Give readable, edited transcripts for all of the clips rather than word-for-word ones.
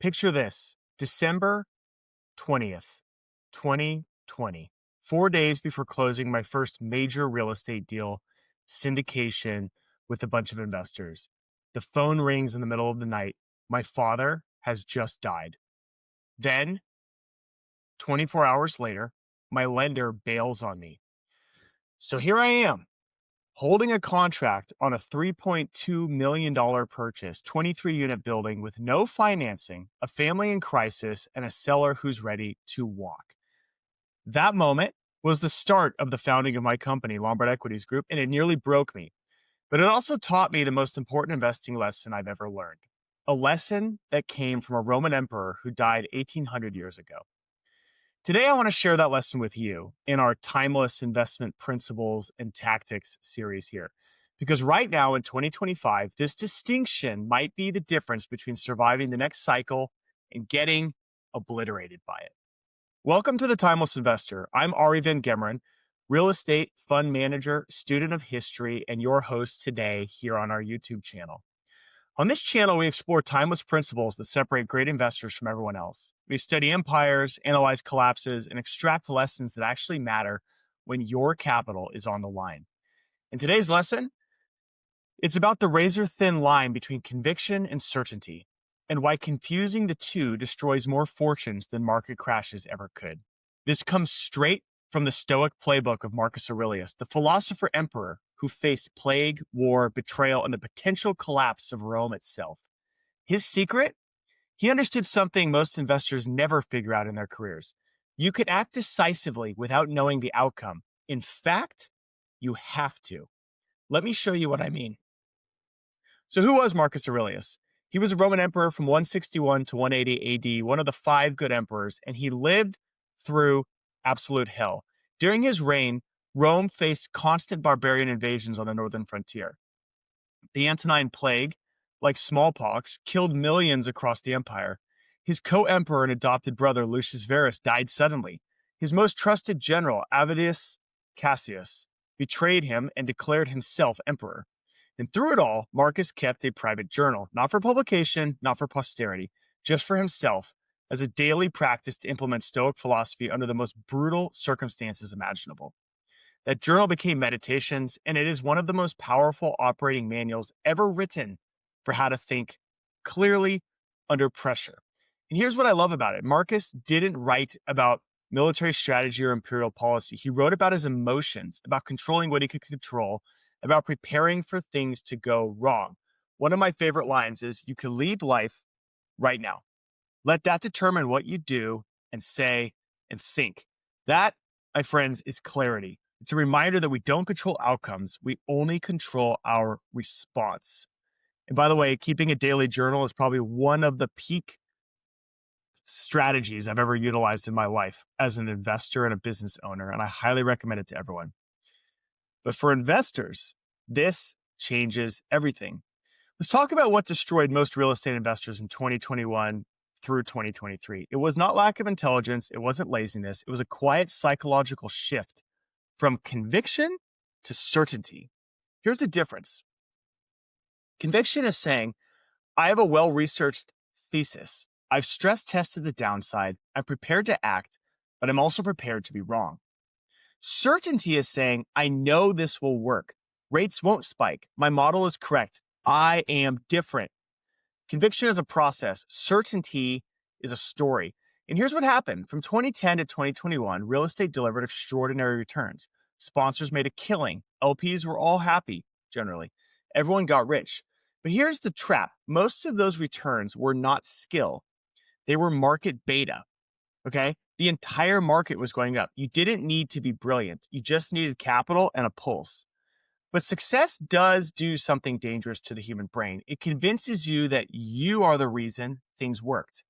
Picture this, December 20th, 2020, 4 days before closing my first major real estate deal, syndication with a bunch of investors. The phone rings in the middle of the night. My father has just died. Then, 24 hours later, my lender bails on me. So here I am, holding a contract on a $3.2 million purchase, 23-unit building with no financing, a family in crisis, and a seller who's ready to walk. That moment was the start of the founding of my company, Lombard Equities Group, and it nearly broke me. But it also taught me the most important investing lesson I've ever learned, a lesson that came from a Roman emperor who died 1,800 years ago. Today, I want to share that lesson with you in our timeless investment principles and tactics series here. Because right now in 2025, this distinction might be the difference between surviving the next cycle and getting obliterated by it. Welcome to the Timeless Investor. I'm Arie Van Gemeren, real estate fund manager, student of history, and your host today here on our YouTube channel. On this channel, we explore timeless principles that separate great investors from everyone else. We study empires, analyze collapses, and extract lessons that actually matter when your capital is on the line. In today's lesson, it's about the razor-thin line between conviction and certainty, and why confusing the two destroys more fortunes than market crashes ever could. This comes straight from the Stoic playbook of Marcus Aurelius, the philosopher emperor who faced plague, war, betrayal, and the potential collapse of Rome itself. His secret? He understood something most investors never figure out in their careers. You can act decisively without knowing the outcome. In fact, you have to. Let me show you what I mean. So who was Marcus Aurelius? He was a Roman emperor from 161 to 180 AD, one of the five good emperors, and he lived through absolute hell. During his reign, Rome faced constant barbarian invasions on the northern frontier. The Antonine Plague, like smallpox, killed millions across the empire. His co-emperor and adopted brother, Lucius Verus, died suddenly. His most trusted general, Avidius Cassius, betrayed him and declared himself emperor. And through it all, Marcus kept a private journal, not for publication, not for posterity, just for himself, as a daily practice to implement Stoic philosophy under the most brutal circumstances imaginable. That journal became meditations, and it is one of the most powerful operating manuals ever written for how to think clearly under pressure. And here's what I love about it. Marcus didn't write about military strategy or imperial policy. He wrote about his emotions, about controlling what he could control, about preparing for things to go wrong. One of my favorite lines is, "You can lead life right now. Let that determine what you do and say and think." That, my friends, is clarity. It's a reminder that we don't control outcomes. We only control our response. And by the way, keeping a daily journal is probably one of the peak strategies I've ever utilized in my life as an investor and a business owner, and I highly recommend it to everyone. But for investors, this changes everything. Let's talk about what destroyed most real estate investors in 2021 through 2023. It was not lack of intelligence. It wasn't laziness. It was a quiet psychological shift from conviction to certainty. Here's the difference. Conviction is saying, I have a well-researched thesis. I've stress tested the downside. I'm prepared to act, but I'm also prepared to be wrong. Certainty is saying, I know this will work. Rates won't spike. My model is correct. I am different. Conviction is a process. Certainty is a story. And here's what happened. From 2010 to 2021, real estate delivered extraordinary returns. Sponsors made a killing. LPs were all happy, generally. Everyone got rich. But here's the trap. Most of those returns were not skill. They were market beta. Okay? The entire market was going up. You didn't need to be brilliant. You just needed capital and a pulse. But success does do something dangerous to the human brain. It convinces you that you are the reason things worked.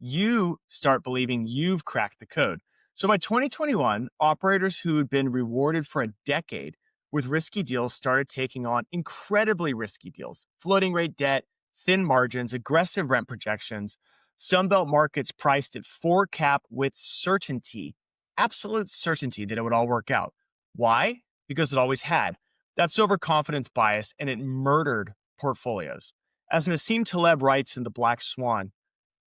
You start believing you've cracked the code. So by 2021, operators who had been rewarded for a decade with risky deals started taking on incredibly risky deals. Floating rate debt, thin margins, aggressive rent projections, Sunbelt markets priced at 4 cap with certainty, absolute certainty that it would all work out. Why? Because it always had. That's overconfidence bias, and it murdered portfolios. As Nassim Taleb writes in The Black Swan,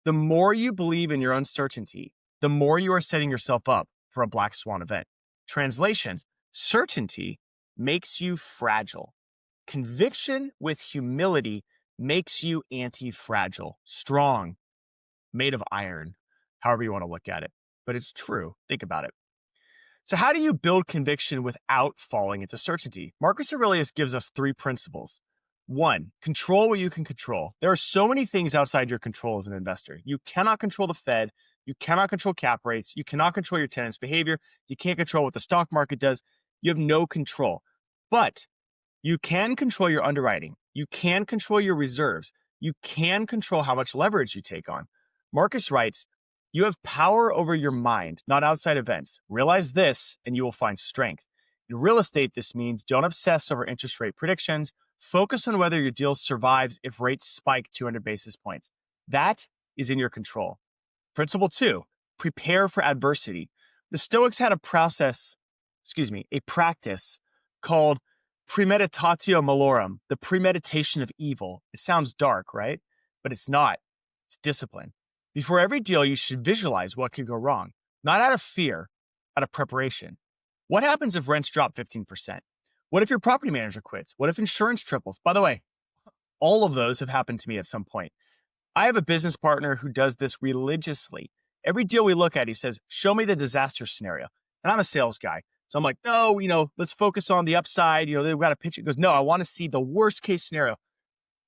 The more you believe in your uncertainty, the more you are setting yourself up for a black swan event. Translation: certainty makes you fragile. Conviction with humility makes you anti-fragile, strong, made of iron, however you want to look at it. But it's true. Think about it. So how do you build conviction without falling into certainty? Marcus Aurelius gives us 3 principles. 1, control what you can control. There are so many things outside your control as an investor. You cannot control the Fed. You cannot control cap rates. You cannot control your tenants' behavior. You can't control what the stock market does. You have no control. But you can control your underwriting. You can control your reserves. You can control how much leverage you take on. Marcus writes, you have power over your mind, not outside events. Realize this, and you will find strength. In real estate, this means don't obsess over interest rate predictions. Focus on whether your deal survives if rates spike 200 basis points. That is in your control. Principle 2, prepare for adversity. The Stoics had a practice called premeditatio malorum, the premeditation of evil. It sounds dark, right? But it's not. It's discipline. Before every deal, you should visualize what could go wrong, not out of fear, out of preparation. What happens if rents drop 15%? What if your property manager quits? What if insurance triples? By the way, all of those have happened to me at some point. I have a business partner who does this religiously. Every deal we look at, he says, show me the disaster scenario. And I'm a sales guy. So I'm like, no, let's focus on the upside. They've got a pitch. He goes, no, I want to see the worst case scenario.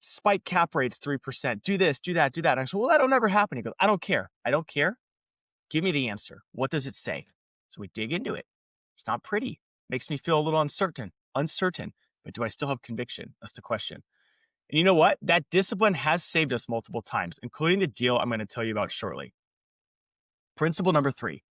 Spike cap rates 3%. Do this, do that, do that. And I said, well, that'll never happen. He goes, I don't care. I don't care. Give me the answer. What does it say? So we dig into it. It's not pretty. Makes me feel a little uncertain, but do I still have conviction? That's the question. And you know what? That discipline has saved us multiple times, including the deal I'm going to tell you about shortly. Principle number 3,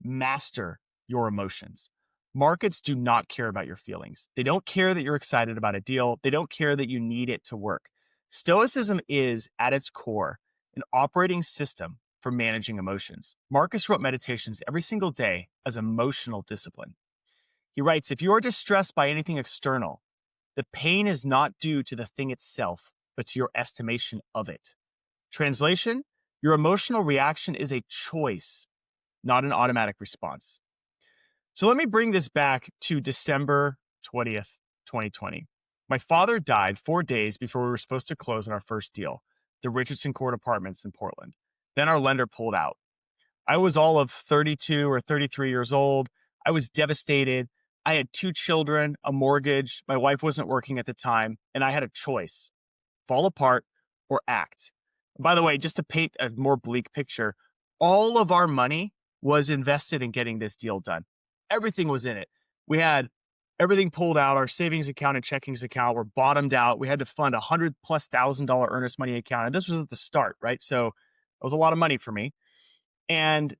master your emotions. Markets do not care about your feelings. They don't care that you're excited about a deal. They don't care that you need it to work. Stoicism is, at its core, an operating system for managing emotions. Marcus wrote meditations every single day as emotional discipline. He writes, if you are distressed by anything external, the pain is not due to the thing itself, but to your estimation of it. Translation, your emotional reaction is a choice, not an automatic response. So let me bring this back to December 20th, 2020. My father died 4 days before we were supposed to close on our first deal, the Richardson Court Apartments in Portland. Then our lender pulled out. I was all of 32 or 33 years old. I was devastated. I had 2 children, a mortgage. My wife wasn't working at the time, and I had a choice: fall apart or act. By the way, just to paint a more bleak picture, all of our money was invested in getting this deal done. Everything was in it. We had everything pulled out. Our savings account and checkings account were bottomed out. We had to fund $100,000+ earnest money account. And this was at the start, right? So it was a lot of money for me. And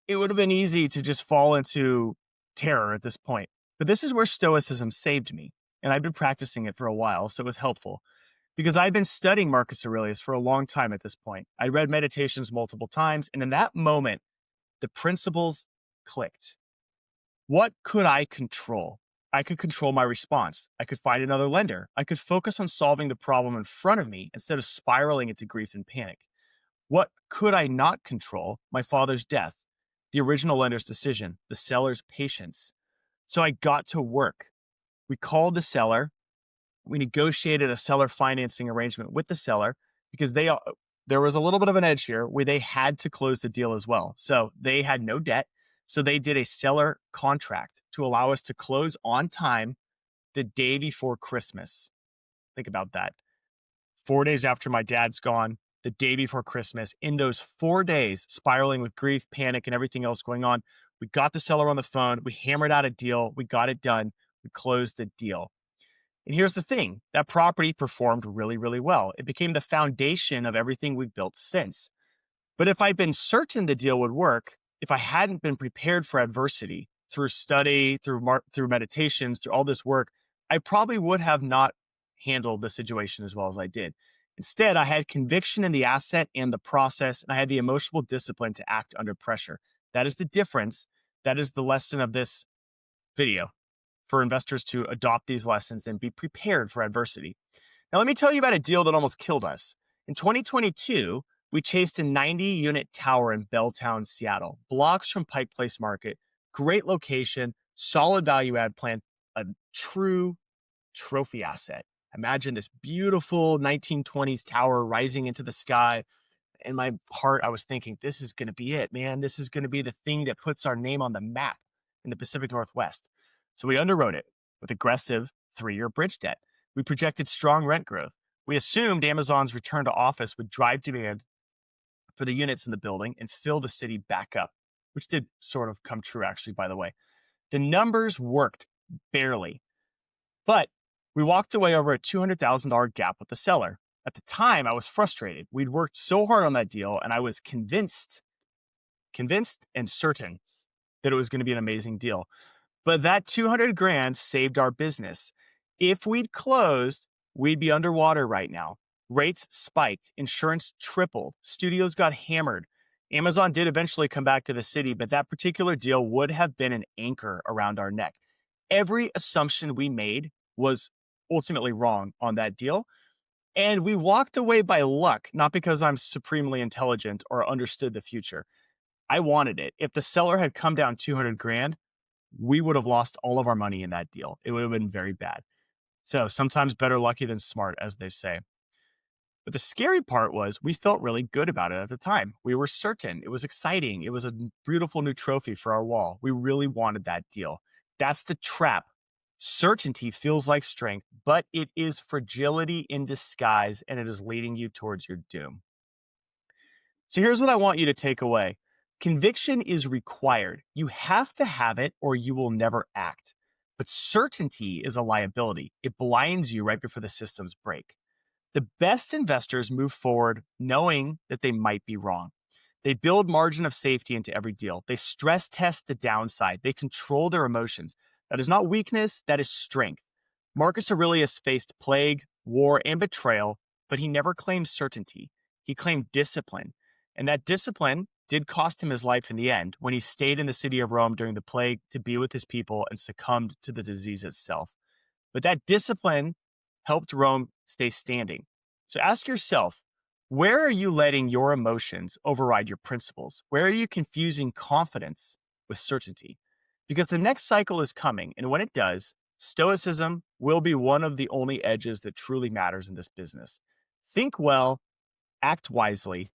it would have been easy to just fall into terror at this point. But this is where Stoicism saved me. And I've been practicing it for a while, so it was helpful. Because I've been studying Marcus Aurelius for a long time at this point. I read Meditations multiple times. And in that moment, the principles clicked. What could I control? I could control my response. I could find another lender. I could focus on solving the problem in front of me instead of spiraling into grief and panic. What could I not control? My father's death, the original lender's decision, the seller's patience. So I got to work. We called the seller. We negotiated a seller financing arrangement with the seller because there was a little bit of an edge here where they had to close the deal as well. So they had no debt. So they did a seller contract to allow us to close on time the day before Christmas. Think about that. 4 days after my dad's gone, the day before Christmas, in those 4 days, spiraling with grief, panic, and everything else going on, we got the seller on the phone. We hammered out a deal. We got it done. We closed the deal. And here's the thing. That property performed really, really well. It became the foundation of everything we've built since. But if I'd been certain the deal would work, if I hadn't been prepared for adversity through study, through meditations, through all this work, I probably would have not handled the situation as well as I did. Instead, I had conviction in the asset and the process, and I had the emotional discipline to act under pressure. That is the difference. That is the lesson of this video, for investors to adopt these lessons and be prepared for adversity. Now, let me tell you about a deal that almost killed us. In 2022, We chased a 90-unit tower in Belltown, Seattle, blocks from Pike Place Market, great location, solid value add plan, a true trophy asset. Imagine this beautiful 1920s tower rising into the sky. In my heart, I was thinking, this is going to be it, man. This is going to be the thing that puts our name on the map in the Pacific Northwest. So we underwrote it with aggressive 3-year bridge debt. We projected strong rent growth. We assumed Amazon's return to office would drive demand for the units in the building and fill the city back up, which did sort of come true, actually, by the way. The numbers worked barely, but we walked away over a $200,000 gap with the seller. At the time, I was frustrated. We'd worked so hard on that deal, and I was convinced and certain that it was going to be an amazing deal. But that 200 grand saved our business. If we'd closed, we'd be underwater right now. Rates spiked, insurance tripled, studios got hammered. Amazon did eventually come back to the city, but that particular deal would have been an anchor around our neck. Every assumption we made was ultimately wrong on that deal. And we walked away by luck, not because I'm supremely intelligent or understood the future. I wanted it. If the seller had come down 200 grand, we would have lost all of our money in that deal. It would have been very bad. So sometimes better lucky than smart, as they say. But the scary part was we felt really good about it at the time. We were certain. It was exciting. It was a beautiful new trophy for our wall. We really wanted that deal. That's the trap. Certainty feels like strength, but it is fragility in disguise, and it is leading you towards your doom. So here's what I want you to take away. Conviction is required. You have to have it or you will never act. But certainty is a liability. It blinds you right before the systems break. The best investors move forward knowing that they might be wrong. They build margin of safety into every deal. They stress test the downside. They control their emotions. That is not weakness, that is strength. Marcus Aurelius faced plague, war, and betrayal, but he never claimed certainty. He claimed discipline. And that discipline did cost him his life in the end when he stayed in the city of Rome during the plague to be with his people and succumbed to the disease itself. But that discipline helped Rome stay standing. So ask yourself, where are you letting your emotions override your principles? Where are you confusing confidence with certainty? Because the next cycle is coming, and when it does, Stoicism will be one of the only edges that truly matters in this business. Think well, act wisely,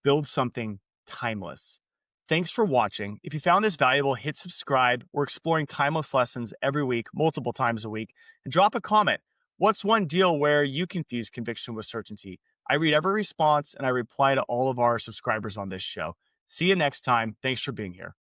build something timeless. Thanks for watching. If you found this valuable, hit subscribe. We're exploring timeless lessons every week, multiple times a week. And drop a comment. What's one deal where you confuse conviction with certainty? I read every response and I reply to all of our subscribers on this show. See you next time. Thanks for being here.